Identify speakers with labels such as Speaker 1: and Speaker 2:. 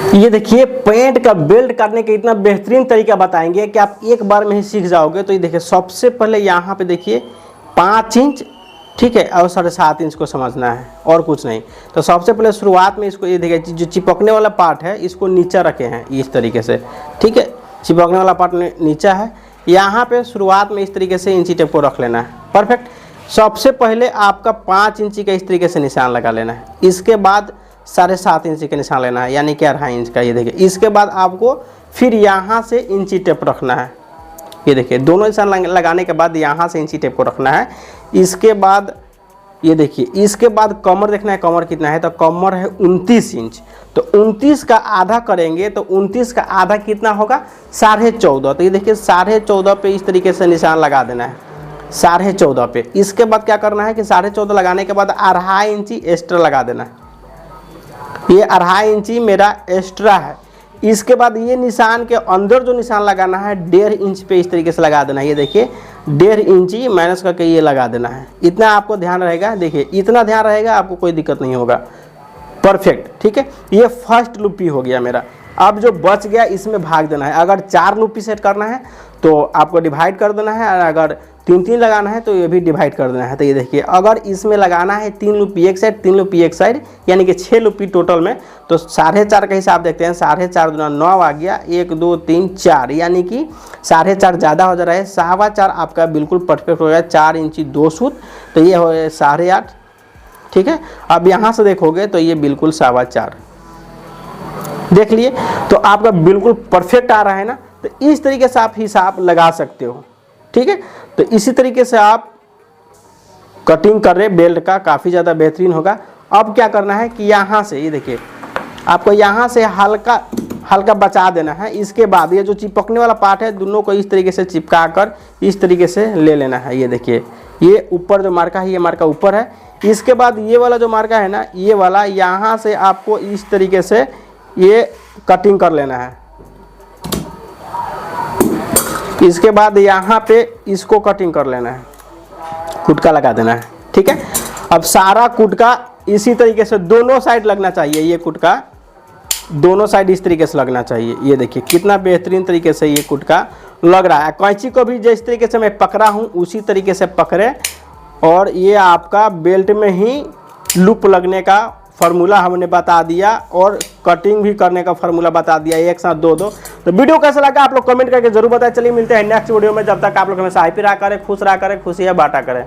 Speaker 1: ये देखिए पैंट का बेल्ट करने का इतना बेहतरीन तरीका बताएंगे कि आप एक बार में ही सीख जाओगे। तो ये देखिए सबसे पहले यहाँ पे देखिए 5 इंच, ठीक है, और 7.5 इंच को समझना है और कुछ नहीं। तो सबसे पहले शुरुआत में इसको ये देखिए जो चिपकने वाला पार्ट है इसको नीचा रखे हैं इस तरीके से, ठीक है, चिपकने वाला पार्ट नीचा है। यहाँ पे शुरुआत में इस तरीके से इंची टेप को रख लेना है, परफेक्ट। सबसे पहले आपका 5 इंची का इस तरीके से निशान लगा लेना है। इसके बाद 7.5 इंची का निशान लेना है, यानी कि 2.5 इंच का। ये देखिए इसके बाद आपको फिर यहाँ से इंची टेप रखना है। ये देखिए दोनों निशान लगाने के बाद यहाँ से इंची टेप को रखना है। इसके बाद ये देखिए इसके बाद कमर देखना है, कमर कितना है, तो कमर है 29 इंच। तो 29 का आधा करेंगे तो 29 का आधा कितना होगा, 14.5। तो ये देखिए 14.5 पे इस तरीके से निशान लगा देना है, 14.5 पे। इसके बाद क्या करना है कि 14.5 लगाने के बाद 2.5 इंची एक्स्ट्रा लगा देना है। ये 2.5 इंची मेरा एक्स्ट्रा है। इसके बाद ये निशान के अंदर जो निशान लगाना है 1.5 इंच पे इस तरीके से लगा देना है। ये देखिए 1.5 इंची माइनस करके ये लगा देना है। इतना आपको ध्यान रहेगा, देखिए इतना ध्यान रहेगा, आपको कोई दिक्कत नहीं होगा, परफेक्ट, ठीक है। ये फर्स्ट लूपी हो गया मेरा। अब जो बच गया इसमें भाग देना है। अगर 4 लूपी सेट करना है तो आपको डिवाइड कर देना है, और अगर 3-3 लगाना है तो ये भी डिवाइड कर देना है। तो ये देखिए अगर इसमें लगाना है 3 लूपी एक साइड, 3 लूपी एक साइड, यानी कि 6 लूपी टोटल में, तो 4.5 का हिसाब देखते हैं। 4.5 दूना 9 आ गया, 1 2 3 4, यानी कि 4.5 ज़्यादा हो जा रहा है। 4.25 आपका बिल्कुल परफेक्ट हो गया, 4 इंची 2 सूत, तो ये हो 8.5, ठीक है। अब यहाँ से देखोगे तो ये बिल्कुल 4.25 देख लिए, तो आपका बिल्कुल परफेक्ट आ रहा है ना। तो इस तरीके से आप हिसाब लगा सकते हो, ठीक है। तो इसी तरीके से आप कटिंग कर रहे बेल्ट का, काफ़ी ज़्यादा बेहतरीन होगा। अब क्या करना है कि यहाँ से ये देखिए आपको यहाँ से हल्का हल्का बचा देना है। इसके बाद ये जो चिपकने वाला पार्ट है दोनों को इस तरीके से चिपका कर इस तरीके से ले लेना है। ये देखिए ये ऊपर जो मार्का है, ये मार्का ऊपर है। इसके बाद ये वाला जो मार्का है ना, ये वाला यहाँ से आपको इस तरीके से ये कटिंग कर लेना है। इसके बाद यहाँ पे इसको कटिंग कर लेना है, कुटका लगा देना है, ठीक है। अब सारा कुटका इसी तरीके से दोनों साइड लगना चाहिए। ये कुटका दोनों साइड इस तरीके से लगना चाहिए। ये देखिए कितना बेहतरीन तरीके से ये कुटका लग रहा है। कैंची को भी जिस तरीके से मैं पकड़ा हूँ उसी तरीके से पकड़े, और ये आपका बेल्ट में ही लूप लगने का फार्मूला हमने बता दिया, और कटिंग भी करने का फार्मूला बता दिया, एक साथ दो। तो वीडियो कैसा लगा आप लोग कमेंट करके जरूर बताएं। चलिए मिलते हैं नेक्स्ट वीडियो में। जब तक आप लोग हमेशा हैप्पी रहा करें, खुश रहा करें, खुशियाँ बांटा करें।